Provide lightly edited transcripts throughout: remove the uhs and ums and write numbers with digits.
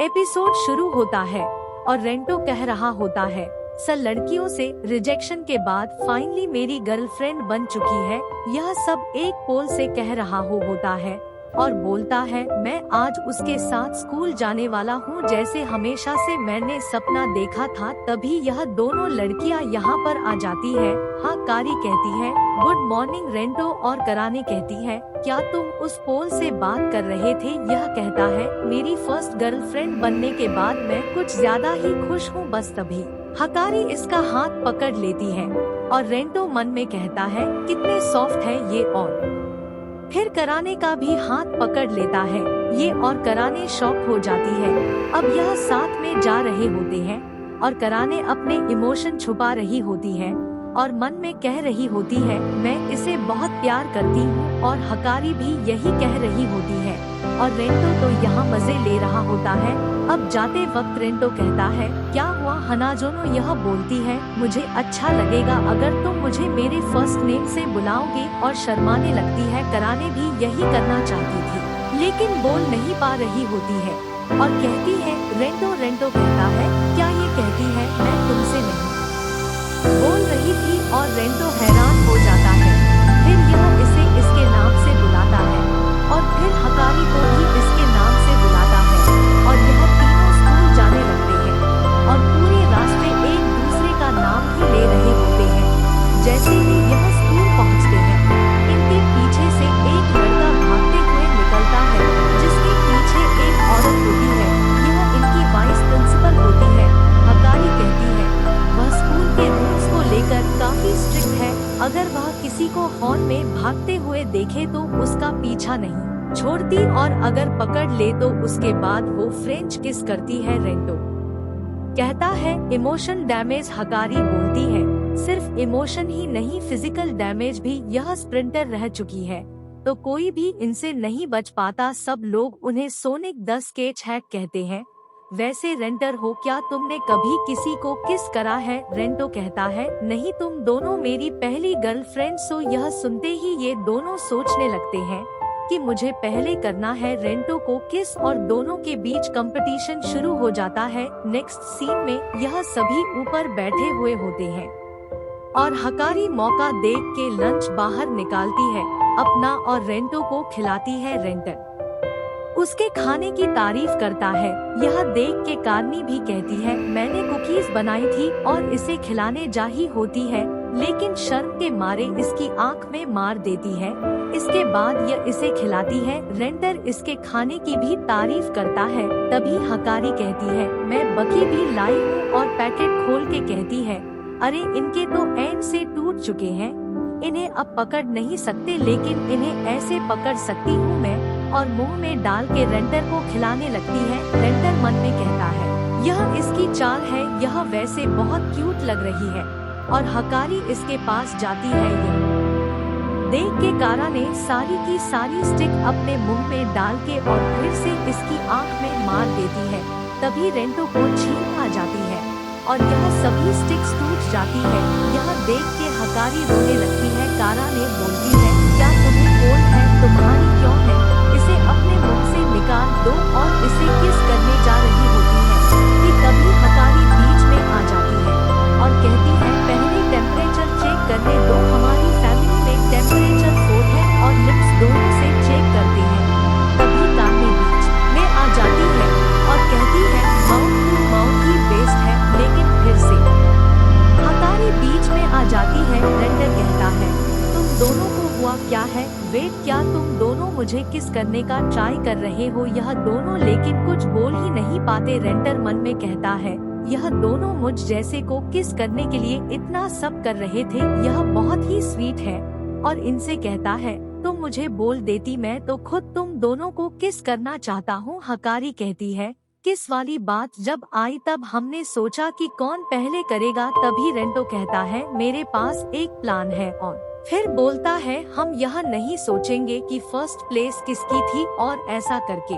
Episode शुरू होता है और रेंटो कह रहा होता है, सर लड़कियों से रिजेक्शन के बाद फाइनली मेरी गर्लफ्रेंड बन चुकी है। यह सब एक पोल से कह रहा होता है और बोलता है, मैं आज उसके साथ स्कूल जाने वाला हूँ जैसे हमेशा से मैंने सपना देखा था। तभी यह दोनों लड़कियाँ यहाँ पर आ जाती है। हाँ, कारी कहती है, गुड मॉर्निंग रेंटो, और कराने कहती है, क्या तुम उस पोल से बात कर रहे थे? यह कहता है, मेरी फर्स्ट गर्लफ्रेंड बनने के बाद मैं कुछ ज्यादा ही खुश हूँ बस। तभी हकारी इसका हाथ पकड़ लेती है और रेंटो मन में कहता है, कितने सॉफ्ट है ये, और फिर कराने का भी हाथ पकड़ लेता है ये, और कराने शॉक हो जाती है। अब यह साथ में जा रहे होते हैं और कराने अपने इमोशन छुपा रही होती है और मन में कह रही होती है, मैं इसे बहुत प्यार करती हूँ, और हकारी भी यही कह रही होती है और रेंटो तो यहाँ मजे ले रहा होता है। अब जाते वक्त रेंटो कहता है, क्या हुआ हनाजोनो? यह बोलती है, मुझे अच्छा लगेगा अगर तुम मुझे मेरे फर्स्ट नेम से बुलाओगे, और शर्माने लगती है। कराने भी यही करना चाहती थी लेकिन बोल नहीं पा रही होती है और कहती है, रेंटो। रेंटो कहता है, क्या ये कहती है मैं तुमसे नहीं बोल रही थी, और रेंटो हैरान हो जाता है। फिर यह इसे इसके नाम से बुलाता है और फिर हकारी को भी इसके नाम से बुलाता है और यह तीनों स्कूल जाने लगते हैं और पूरे रास्ते एक दूसरे का नाम ही ले रहे होते हैं। जैसे ही यह स्कूल पहुंचते हैं, इनके पीछे से एक लड़का भागते हुए निकलता है जिसके पीछे एक औरत होती है। यह इनकी वाइस प्रिंसिपल होती है। हकारी कहती है, वह स्कूल के रूल्स को लेकर काफी स्ट्रिक्ट है, अगर वह किसी को हॉर्न में भागते हुए देखे तो उसका पीछा नहीं छोड़ती, और अगर पकड़ ले तो उसके बाद वो फ्रेंच किस करती है। रेंटो कहता है, इमोशन डैमेज। हकारी बोलती है, सिर्फ इमोशन ही नहीं, फिजिकल डैमेज भी। यह स्प्रिंटर रह चुकी है तो कोई भी इनसे नहीं बच पाता। सब लोग उन्हें सोनिक द स्केच हैक कहते हैं। वैसे रेंटर हो, क्या तुमने कभी किसी को किस करा है? रेंटो कहता है, नहीं, तुम दोनों मेरी पहली गर्लफ्रेंड सो। यह सुनते ही ये दोनों सोचने लगते हैं कि मुझे पहले करना है रेंटो को किस, और दोनों के बीच कंपटीशन शुरू हो जाता है। नेक्स्ट सीन में यह सभी ऊपर बैठे हुए होते हैं और हकारी मौका देख के लंच बाहर निकालती है अपना और रेंटो को खिलाती है। रेंटर उसके खाने की तारीफ करता है। यह देख के कारनी भी कहती है, मैंने कुकीज बनाई थी और इसे खिलाने जा ही होती है, लेकिन शर्म के मारे इसकी आंख में मार देती है। इसके बाद यह इसे खिलाती है। रेंटर इसके खाने की भी तारीफ करता है। तभी हकारी कहती है, मैं बकी भी लाई हूँ, और पैकेट खोल के कहती है, अरे इनके तो एंड से टूट चुके हैं, इन्हें अब पकड़ नहीं सकते, लेकिन इन्हें ऐसे पकड़ सकती हूँ मैं, और मुंह में डाल के रेंटर को खिलाने लगती है। रेंटर मन में कहता है, यह इसकी चाल है, यह वैसे बहुत क्यूट लग रही है, और हकारी इसके पास जाती है। यह देख के कारा ने सारी की सारी स्टिक अपने मुंह में डाल के और फिर से इसकी आंख में मार देती है। तभी रेंटो को छींक आ जाती है और यह सभी स्टिक्स टूट जाती है। यह देख के हकारी रोने लगती है। कारा ने बोलती है, क्या तुम्हें कोल्ड है? तुम्हारी क्यों है? इसे अपने मुंह से निकाल दो, और इसे किस करने जा रही होती है कि तभी हकारी बीच में आ जाती है और कहती है, पहले टेम्परेचर चेक करने दो, हमारी फैमिली में टेम्परेचर 4 है और लिप्स दोनों से चेक करते हैं। तभी कारनी बीच में आ जाती है और कहती है, माउथ टू माउथ ही बेस्ट है, लेकिन फिर से हकारी बीच में आ जाती है। रेंटर कहता है, तुम दोनों को हुआ क्या है? वेट, क्या तुम दोनों मुझे किस करने का ट्राई कर रहे हो? यह दोनों लेकिन कुछ बोल ही नहीं पाते। रेंटर मन में कहता है, यह दोनों मुझ जैसे को किस करने के लिए इतना सब कर रहे थे, यह बहुत ही स्वीट है। और इनसे कहता है, तुम मुझे बोल देती, मैं तो खुद तुम दोनों को किस करना चाहता हूँ। हकारी कहती है, किस वाली बात जब आई तब हमने सोचा कि कौन पहले करेगा। तभी रेंटो कहता है, मेरे पास एक प्लान है, और फिर बोलता है, हम यह नहीं सोचेंगे कि फर्स्ट प्लेस किसकी थी, और ऐसा करके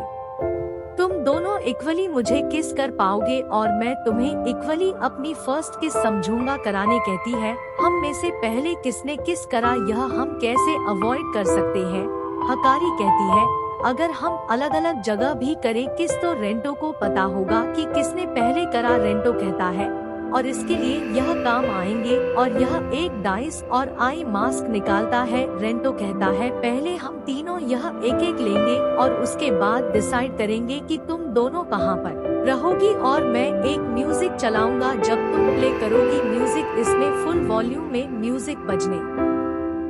तुम दोनों इक्वली मुझे किस कर पाओगे और मैं तुम्हें इक्वली अपनी फर्स्ट किस समझूंगा। कराने कहती है, हम में से पहले किसने किस करा, यह हम कैसे अवॉइड कर सकते हैं? हकारी कहती है, अगर हम अलग अलग जगह भी करें किस तो रेंटो को पता होगा कि किसने पहले करा, रेंटो कहता है, और इसके लिए यह काम आएंगे। और यह एक डाइस और आई मास्क निकालता है। रेंटो कहता है पहले हम तीनों यह एक एक लेंगे और उसके बाद डिसाइड करेंगे कि तुम दोनों कहाँ पर रहोगी, और मैं एक म्यूजिक चलाऊंगा जब तुम प्ले करोगी म्यूजिक, इसमें फुल वॉल्यूम में म्यूजिक बजने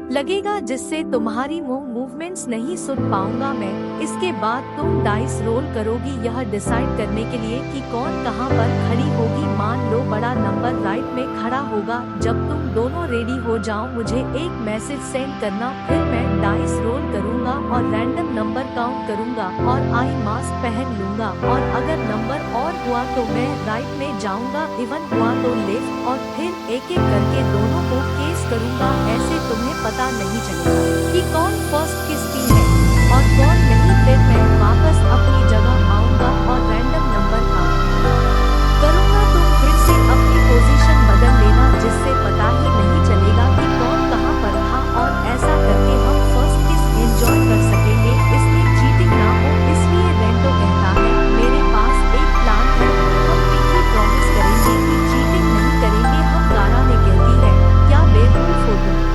लगेगा जिससे तुम्हारी मूवमेंट्स नहीं सुन पाऊंगा मैं। इसके बाद तुम डाइस रोल करोगी यह डिसाइड करने के लिए कि कौन कहां पर खड़ी होगी। मान लो बड़ा नंबर राइट में खड़ा होगा। जब तुम दोनों रेडी हो जाओ मुझे एक मैसेज सेंड करना, फिर मैं डाइस रोल करूंगा और रैंडम नंबर काउंट करूंगा और आई मास्क पहन लूंगा, और अगर नंबर और हुआ तो मैं राइट में जाऊंगा, इवन हुआ तो लेफ्ट, और फिर एक एक करके दोनों को केस करूंगा। ऐसे तुम्हें पता नहीं चलेगा कि कौन फर्स्ट किसकी है और कौन नहीं। फिर मैं वापस अपनी जगह आऊंगा और रैंडम नंबर काउंट करूंगा। तुम फिर से अपनी पोजीशन बदल लेना जिससे पता ही नहीं चलेगा कि कौन कहां पर था, और ऐसा करके हम फर्स्ट किस एंजॉय कर सकेंगे। इसमें चीटिंग ना हो, इसलिए रेंटो कहता है मेरे पास एक प्लान है, हम पिंकी प्रॉमिस करेंगे कि चीटिंग नहीं करेंगे हम। कारा ने कहती है क्या बेवकूफ हो तुम।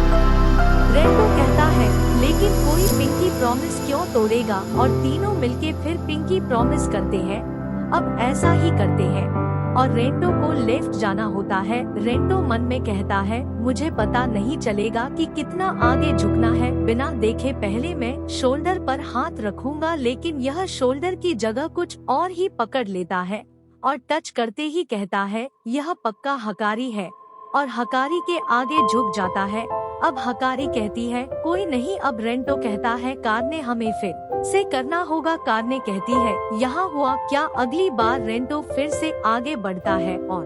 रेंटो कहता है लेकिन कोई पिंकी प्रॉमिस क्यों तोड़ेगा, और तीनों मिलके फिर पिंकी प्रॉमिस करते हैं। अब ऐसा ही करते हैं और रेंटो को लेफ्ट जाना होता है। रेंटो मन में कहता है मुझे पता नहीं चलेगा कि कितना आगे झुकना है, बिना देखे पहले मैं शोल्डर पर हाथ रखूंगा, लेकिन यह शोल्डर की जगह कुछ और ही पकड़ लेता है और टच करते ही कहता है यह पक्का हकारी है, और हकारी के आगे झुक जाता है। अब हकारी कहती है कोई नहीं। अब रेंटो कहता है कार ने हमें फिर से करना होगा। कार ने कहती है यहाँ हुआ क्या। अगली बार रेंटो फिर से आगे बढ़ता है और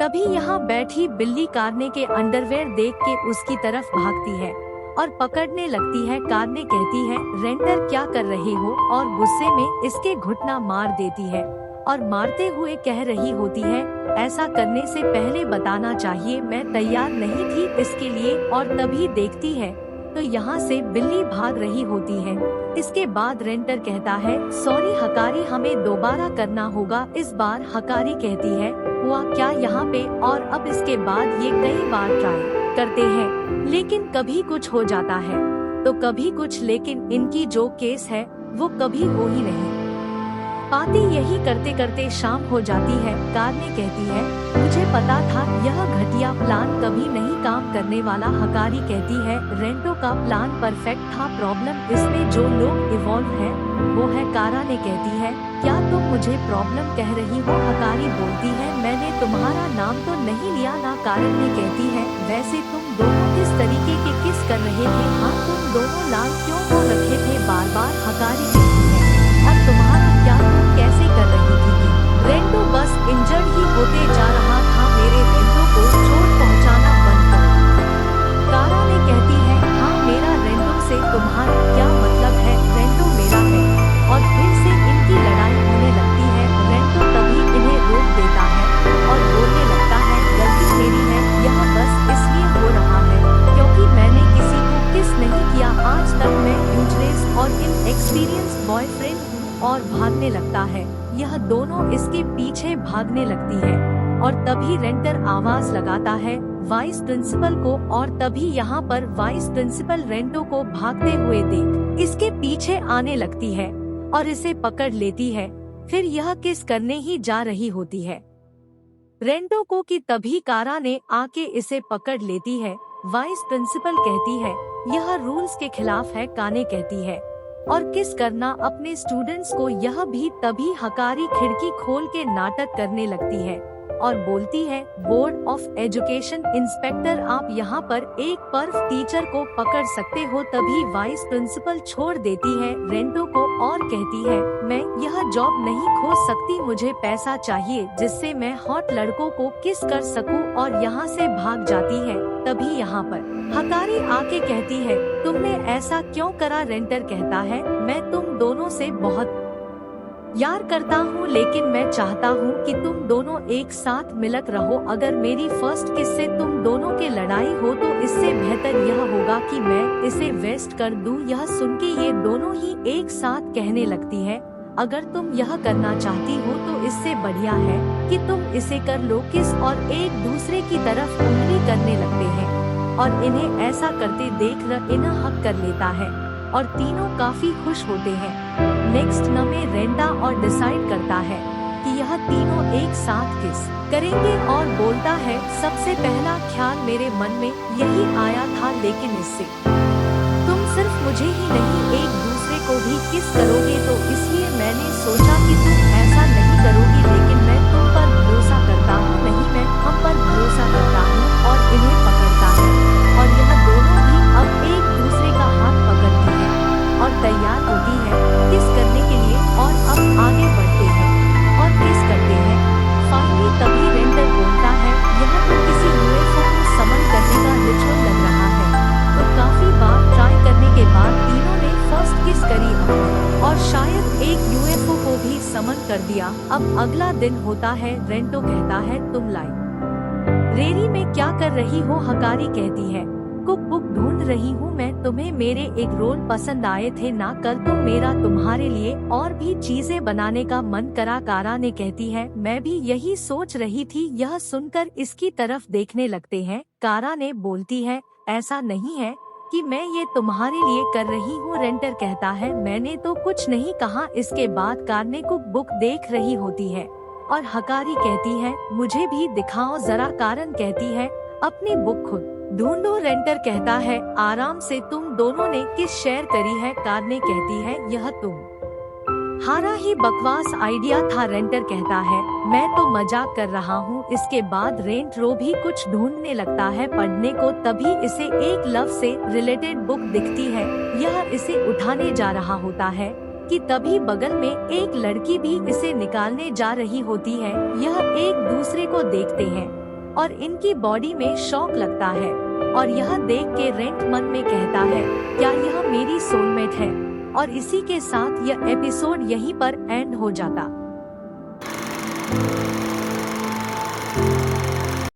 तभी यहाँ बैठी बिल्ली कारने के अंडरवेयर देख के उसकी तरफ भागती है और पकड़ने लगती है। कार ने कहती है रेंटर क्या कर रहे हो, और गुस्से में इसके घुटना मार देती है और मारते हुए कह रही होती है ऐसा करने से पहले बताना चाहिए, मैं तैयार नहीं थी इसके लिए। और तभी देखती है तो यहाँ से बिल्ली भाग रही होती है। इसके बाद रेंटर कहता है सॉरी हकारी, हमें दोबारा करना होगा। इस बार हकारी कहती है हुआ क्या यहाँ पे, और अब इसके बाद ये कई बार ट्राई करते हैं लेकिन कभी कुछ हो जाता है तो कभी कुछ, लेकिन इनकी जो केस है वो कभी हो ही नहीं पाती। यही करते करते शाम हो जाती है। कार ने कहती है मुझे पता था यह घटिया प्लान कभी नहीं काम करने वाला। हकारी कहती है रेंटो का प्लान परफेक्ट था, प्रॉब्लम इसमें जो लोग इवॉल्व है वो है। कारा ने कहती है क्या तुम मुझे प्रॉब्लम कह रही हो। हकारी बोलती है मैंने तुम्हारा नाम तो नहीं लिया ना। कारण ने कहती है वैसे तुम दोनों किस तरीके के किस कर रहे थे। हाँ तुम दोनों लाल क्यों हो रखे थे बार बार। हकारी कहती है और तुम्हारा क्या, तुम कैसे कर रही थी। रेंटो बस इंजर्ड ही होते जा रहा था, मेरे रेंटो को चोट पहुंचाना बंद करो। कारा ने कहती है हाँ मेरा रेंटो से तुम्हारा क्या मतलब है, रेंटो मेरा है। और फिर से इनकी लड़ाई होने लगती है। रेंटो तभी इन्हें रोक देता है और बोलने लगता है गलती मेरी है, यह बस इसलिए हो रहा है क्योंकि मैंने किसी को किस नहीं किया आज तक। मैं यूजलेस और इनएक्सपीरियंस बॉयफ्रेंड, और भागने लगता है। यह दोनों इसके पीछे भागने लगती है और तभी रेंटर आवाज लगाता है वाइस प्रिंसिपल को, और तभी यहाँ पर वाइस प्रिंसिपल रेंटो को भागते हुए देख इसके पीछे आने लगती है और इसे पकड़ लेती है। फिर यह किस करने ही जा रही होती है रेंटो को कि तभी कारा ने आके इसे पकड़ लेती है। वाइस प्रिंसिपल कहती है यह रूल्स के खिलाफ है। काने कहती है और किस करना अपने स्टूडेंट्स को। यह भी तभी हकारी खिड़की खोल के नाटक करने लगती है और बोलती है बोर्ड ऑफ एजुकेशन इंस्पेक्टर आप यहाँ पर एक पर्फ टीचर को पकड़ सकते हो। तभी वाइस प्रिंसिपल छोड़ देती है रेंटो को और कहती है मैं यह जॉब नहीं खो सकती, मुझे पैसा चाहिए जिससे मैं हॉट लड़कों को किस कर सकूं, और यहाँ से भाग जाती है। तभी यहाँ पर हकारी आके कहती है तुमने ऐसा क्यों करा। रेंटर कहता है मैं तुम दोनों से बहुत यार करता हूँ, लेकिन मैं चाहता हूँ कि तुम दोनों एक साथ मिलकर रहो। अगर मेरी फर्स्ट किस से तुम दोनों के लड़ाई हो तो इससे बेहतर यह होगा कि मैं इसे वेस्ट कर दूँ। यह सुन के ये दोनों ही एक साथ कहने लगती है, अगर तुम यह करना चाहती हो तो इससे बढ़िया है कि तुम इसे कर लो किस, और एक दूसरे की तरफ उंगली करने लगते हैं और इन्हें ऐसा करते देख इन्हें हक कर लेता है और तीनों काफी खुश होते हैं। नेक्स्ट में रेंडा और डिसाइड करता है कि यह तीनों एक साथ किस करेंगे और बोलता है, सबसे पहला ख्याल मेरे मन में यही आया था, लेकिन इससे तुम सिर्फ मुझे ही नहीं एक दूसरे को भी किस करोगे, तो इसलिए मैंने सोचा कि तुम ऐसा नहीं करोगी, लेकिन मैं तुम पर भरोसा करता हूँ। नहीं, मैं हम पर भरोसा करता हूँ और इन्हें पकड़ता है और यह दोनों भी अब एक दूसरे का हाथ पकड़ती है और तैयार होती है किस करने के लिए, और अब आगे बढ़ते हैं और किस करते हैं। फाइनली तभी रेंडर बोलता है, यह तो किसी यूएफओ को समन करने का रिचुअल लग रहा है। तो काफी बार ट्राई करने के बाद तीनों ने फर्स्ट किस करी और शायद एक यूएफओ को भी समन कर दिया। अब अगला दिन होता है। रेंटो कहता है, तुम लाइब्रेरी में क्या कर रही हो? हकारी कहती है, कुक बुक ढूंढ रही हूँ मैं। तुम्हें मेरे एक रोल पसंद आए थे ना, कल तो मेरा तुम्हारे लिए और भी चीजें बनाने का मन करा। कारा ने कहती है, मैं भी यही सोच रही थी। यह सुनकर इसकी तरफ देखने लगते हैं। कारा ने बोलती है, ऐसा नहीं है कि मैं ये तुम्हारे लिए कर रही हूँ। रेंटर कहता है, मैंने तो कुछ नहीं कहा। इसके बाद कार ने कुक बुक देख रही होती है और हकारी कहती है, मुझे भी दिखाओ जरा। कारण कहती है, अपनी बुक खुद ढूंढो। रेंटर कहता है, आराम से, तुम दोनों ने किस शेयर करी है? कार ने कहती है, यह तुम्हारा ही बकवास आइडिया था। रेंटर कहता है, मैं तो मजाक कर रहा हूँ। इसके बाद रेंट्रो भी कुछ ढूंढने लगता है पढ़ने को। तभी इसे एक लव से रिलेटेड बुक दिखती है। यह इसे उठाने जा रहा होता है कि तभी बगल में एक लड़की भी इसे निकालने जा रही होती है। यह एक दूसरे को देखते हैं और इनकी बॉडी में शॉक लगता है और यह देख के रेंट मन में कहता है, क्या यह मेरी सोलमेट है? और इसी के साथ यह एपिसोड यहीं पर एंड हो जाता।